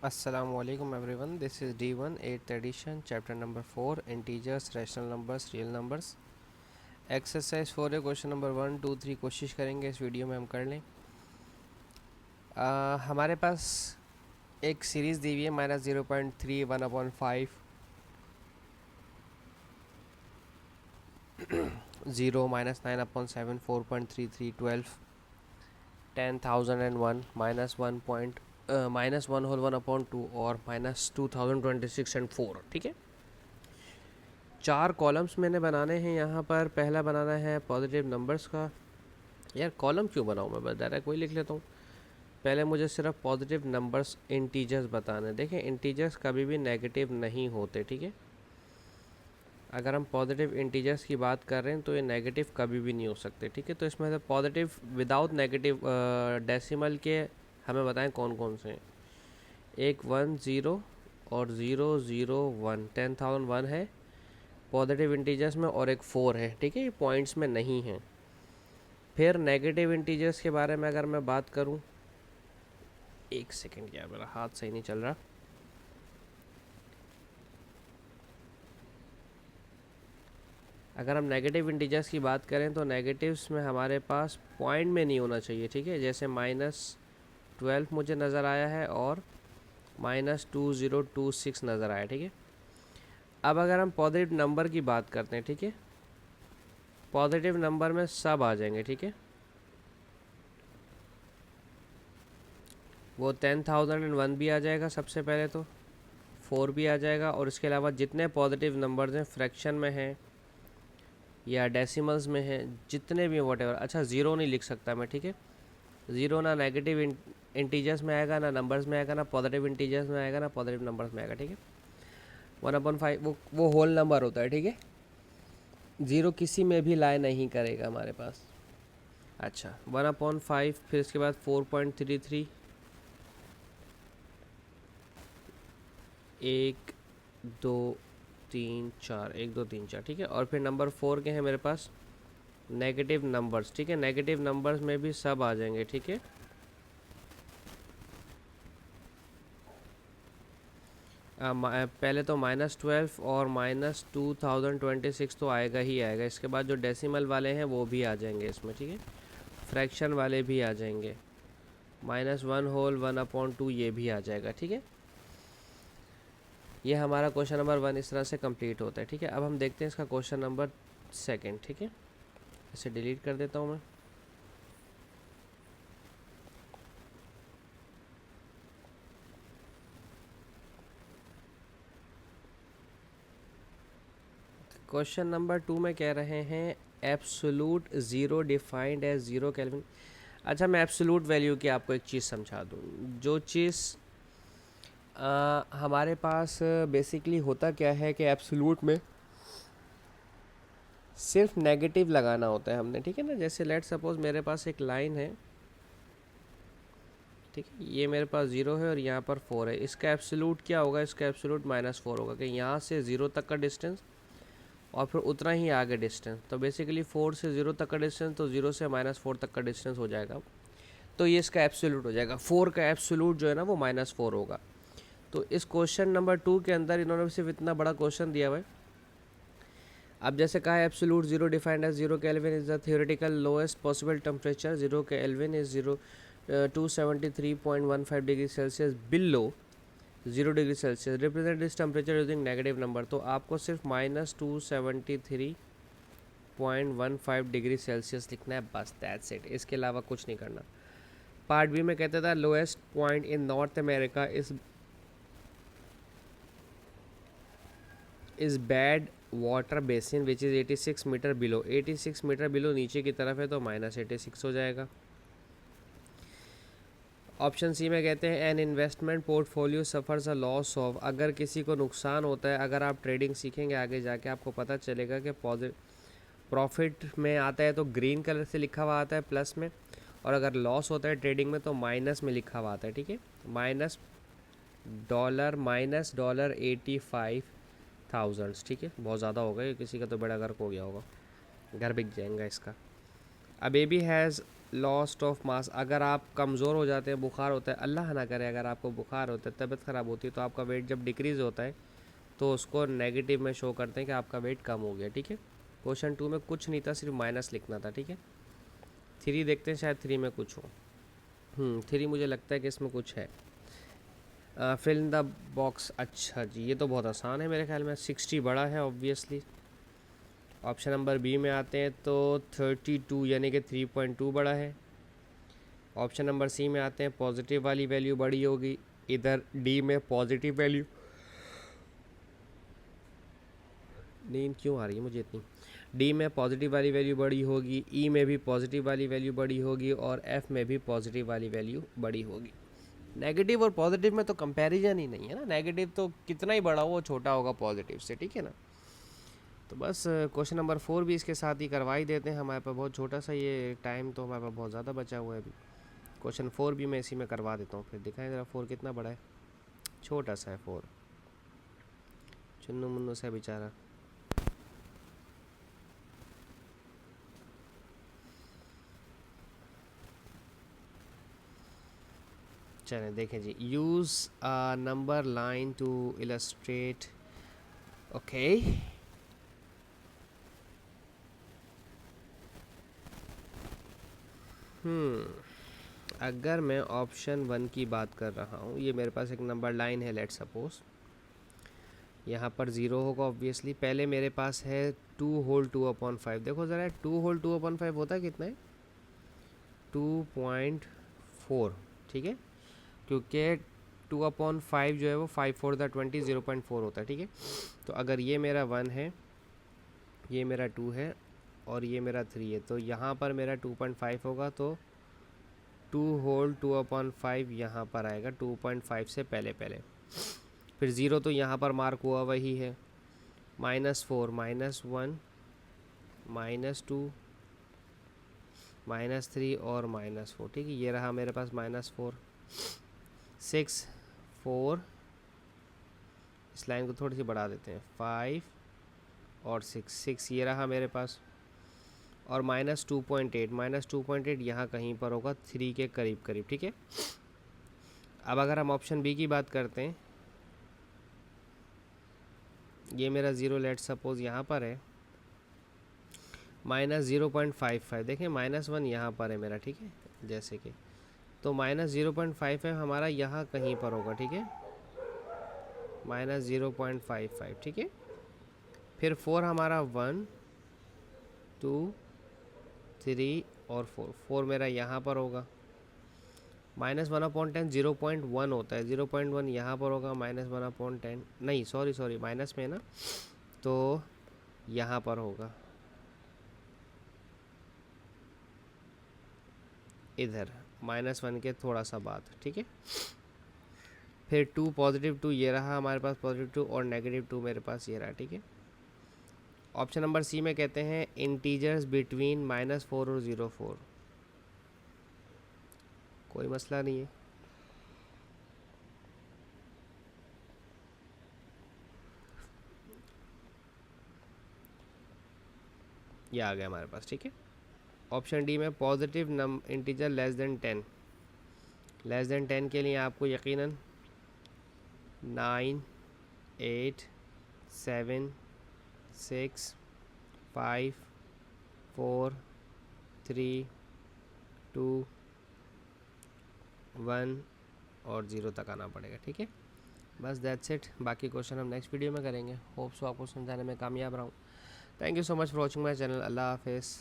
Assalamualaikum everyone. This is D1 8th edition, chapter number 4, integers, rational numbers, real numbers. Exercise 4 है, question number 1 2 3 कोशिश करेंगे इस video में हम कर लें। हमारे पास एक सीरीज़ दी हुई है -0.3 1/5 0 -9/7 4.33 12 10,001 -1 होल 1/2 और -2026 एंड 4। ठीक है, 4 कॉलम्स मैंने बनाने हैं यहाँ पर। पहला बनाना है पॉजिटिव नंबर्स का। यार कॉलम क्यों बनाऊँ मैं, बस डायरेक्ट कोई लिख लेता हूँ। पहले मुझे सिर्फ पॉजिटिव नंबर्स इंटीजर्स बताने। देखें, इंटीजर्स कभी भी नेगेटिव नहीं होते। ठीक है, अगर हम पॉजिटिव इंटीजर्स की बात कर रहे हैं तो ये नेगेटिव कभी भी नहीं हो सकते। ठीक है, तो इसमें से पॉजिटिव विदाउट नेगेटिव डेसिमल के हमें बताएं कौन कौन से हैं। एक 1 0 और 0 0 1, 10,001 है पॉजिटिव इंटीजर्स में, और एक 4 है। ठीक है, ये पॉइंट्स में नहीं है। फिर नेगेटिव इंटीजर्स के बारे में अगर मैं बात करूं, एक सेकेंड, यार मेरा हाथ सही नहीं चल रहा। अगर हम नेगेटिव इंटीजर्स की बात करें तो नेगेटिव्स में हमारे पास पॉइंट में नहीं होना चाहिए। ठीक है, जैसे -12 मुझे नज़र आया है और -2026 नज़र आया। ठीक है, अब अगर हम पॉजिटिव नंबर की बात करते हैं, ठीक है, पॉजिटिव नंबर में सब आ जाएंगे। ठीक है, वो 10,001 भी आ जाएगा सबसे पहले, तो 4 भी आ जाएगा, और इसके अलावा जितने पॉजिटिव नंबर्स हैं फ्रैक्शन में हैं या डेसिमल्स में हैं, जितने भी वॉट एवर। अच्छा, ज़ीरो नहीं लिख सकता मैं। ठीक है, ज़ीरो ना नेगेटिव इंटीजर्स में आएगा, ना नंबर्स में आएगा, ना पॉजिटिव इंटीजर्स में आएगा, ना पॉजिटिव नंबर्स में आएगा। ठीक है, 1/5 वो होल नंबर होता है। ठीक है, ज़ीरो किसी में भी लाई नहीं करेगा हमारे पास। अच्छा, 1/5, फिर इसके बाद 4.33, 1 2 3 4, 1 2 3 4। ठीक है, और फिर नंबर 4 के हैं मेरे पास नेगेटिव नंबर्स। ठीक है, नेगेटिव नंबर्स में भी सब आ जाएंगे। ठीक है, पहले तो -12 और -2026 तो आएगा ही आएगा। इसके बाद जो डेसिमल वाले हैं वो भी आ जाएंगे इसमें। ठीक है, फ्रैक्शन वाले भी आ जाएंगे, -1 होल 1/2 ये भी आ जाएगा। ठीक है, ये हमारा क्वेश्चन नंबर 1 इस तरह से कंप्लीट होता है। ठीक है, अब हम देखते हैं इसका क्वेश्चन नंबर 2। ठीक है, इसे डिलीट कर देता हूँ मैं। क्वेश्चन नंबर 2 में कह रहे हैं absolute zero defined as 0 kelvin. अच्छा, मैं एब्सोलूट वैल्यू की आपको एक चीज़ समझा दूँ। जो चीज़ हमारे पास बेसिकली होता क्या है कि एब्सोलूट में सिर्फ नेगेटिव लगाना होता है हमने। ठीक है ना, जैसे लेट सपोज मेरे पास एक लाइन है। ठीक है, ये मेरे पास 0 है और यहाँ पर 4 है। इसका एब्सोलूट क्या होगा? इसका एब्सोलूट -4 होगा कि यहाँ से 0 तक का डिस्टेंस और फिर उतना ही आगे डिस्टेंस। तो बेसिकली 4 से 0 तक का डिस्टेंस, तो 0 से -4 तक का डिस्टेंस हो जाएगा। तो ये इसका एब्सोलूट हो जाएगा। 4 का एब्सोलूट जो है ना वो -4 होगा। तो इस क्वेश्चन नंबर 2 के अंदर इन्होंने सिर्फ इतना बड़ा क्वेश्चन दिया हुआ है। अब जैसे कहा है absolute zero defined as 0 kelvin is the theoretical lowest possible temperature. 0 kelvin is 273.15 degree Celsius below 0 degree Celsius. Represent this temperature using negative number. तो आपको सिर्फ -273.15 डिग्री सेल्सियस लिखना है, बस दैट्स इट। इसके अलावा कुछ नहीं करना। पार्ट बी में कहता था lowest point in North America is Badwater Basin which is 86 metre below. 86 metre below नीचे की तरफ है, तो -86 हो जाएगा। ऑप्शन सी में कहते हैं an investment portfolio suffers a loss of. अगर किसी को नुकसान होता है, अगर आप ट्रेडिंग सीखेंगे आगे जाके आपको पता चलेगा कि प्रॉफिट में आता है तो ग्रीन कलर से लिखा हुआ आता है प्लस में, और अगर लॉस होता है ट्रेडिंग में तो माइनस में लिखा हुआ आता है। ठीक है, -$85,000। ठीक है, बहुत ज़्यादा हो गया, किसी का तो बड़ा गर्क हो गया होगा, घर बिक जाएगा इसका। A baby has lost of mass, अगर आप कमज़ोर हो जाते हैं, बुखार होता है, अल्लाह ना करे अगर आपको बुखार होता है, तबीयत ख़राब होती है, तो आपका वेट जब डिक्रीज़ होता है तो उसको नेगेटिव में शो करते हैं कि आपका वेट कम हो गया, ठीक है। क्वेश्चन 2 में कुछ नहीं था, सिर्फ माइनस लिखना था, ठीक है। 3 देखते हैं, शायद 3 में कुछ हो। 3 मुझे लगता है कि इसमें कुछ है। फिल इन द बॉक्स, अच्छा जी, ये तो बहुत आसान है मेरे ख्याल में। 60 बड़ा है ऑब्वियसली। ऑप्शन नंबर बी में आते हैं तो 32 यानी कि 3.2 बड़ा है। ऑप्शन नंबर सी में आते हैं, पॉजिटिव वाली वैल्यू बड़ी होगी। इधर डी में पॉजिटिव वैल्यू, नींद क्यों आ रही है मुझे इतनी। डी में पॉजिटिव वाली वैल्यू बड़ी होगी, ई में भी पॉजिटिव वाली वैल्यू बड़ी होगी, और एफ में भी पॉजिटिव वाली वैल्यू बड़ी होगी। नेगेटिव और पॉजिटिव में तो कंपैरिजन ही नहीं है ना, नेगेटिव तो कितना ही बड़ा हो वो छोटा होगा पॉजिटिव से, ठीक है ना। तो बस क्वेश्चन नंबर 4 भी इसके साथ ही करवा ही देते हैं, हमारे पास बहुत छोटा सा ये टाइम तो हमारे पास बहुत ज़्यादा बचा हुआ है अभी। क्वेश्चन 4 भी मैं इसी में करवा देता हूँ, फिर दिखाएं ज़रा 4 कितना बड़ा है। छोटा सा है 4, चुन्नू मुन्नू सा बेचारा। चलें देखें जी, use number line to illustrate, okay. अगर मैं ऑप्शन 1 की बात कर रहा हूँ, ये मेरे पास एक नंबर लाइन है, लेट सपोज यहाँ पर 0 होगा ऑब्वियसली। पहले मेरे पास है 2 होल 2/5, देखो ज़रा 2 होल 2/5 होता है कितना है, 2.4, ठीक है, क्योंकि 2/5 जो है वो 5 4 20 0.4 होता है, ठीक है। तो अगर ये मेरा 1 है, ये मेरा 2 है, और ये मेरा 3 है, तो यहाँ पर मेरा 2.5 होगा, तो 2 होल 2/5 यहाँ पर आएगा 2.5 से पहले पहले। फिर 0 तो यहाँ पर मार्क हुआ वही है, -4 -1 -2 -3 और -4, ठीक है। ये रहा मेरे पास -4 6 4, इस लाइन को थोड़ी सी बढ़ा देते हैं, 5 और 6 ये रहा मेरे पास, और -2.8 यहाँ कहीं पर होगा 3 के करीब करीब, ठीक है। अब अगर हम ऑप्शन बी की बात करते हैं, ये मेरा 0 लेट सपोज यहाँ पर है, -0.55, देखें -1 यहाँ पर है मेरा, ठीक है, जैसे कि, तो -0.5 है हमारा यहाँ कहीं पर होगा, ठीक है, -0.55, ठीक है। फिर 4 हमारा 1 2 3 और 4 मेरा यहाँ पर होगा, -1/10 0.1 होता है, 0.1 यहाँ पर होगा, -1/10 नहीं, सॉरी माइनस में ना, तो यहाँ पर होगा इधर -1 के थोड़ा सा बाद, ठीक है। फिर 2 पॉजिटिव 2 ये रहा हमारे पास, पॉजिटिव 2 और नेगेटिव 2 मेरे पास ये रहा, ठीक है। ऑप्शन नंबर सी में कहते हैं इंटीजर्स बिटवीन -4 और 0.4, कोई मसला नहीं है, ये आ गया हमारे पास, ठीक है। ऑप्शन डी में पॉजिटिव इंटीजर <10, <10 के लिए आपको यकीनन 9 8 7 6 5 4 3 2 1 और 0 तक आना पड़ेगा, ठीक है। बस दैट्स इट, बाकी क्वेश्चन हम नेक्स्ट वीडियो में करेंगे। होप सो आपको समझाने में कामयाब रहा हूँ। Thank you so much for watching my channel. अल्लाह हाफिज़।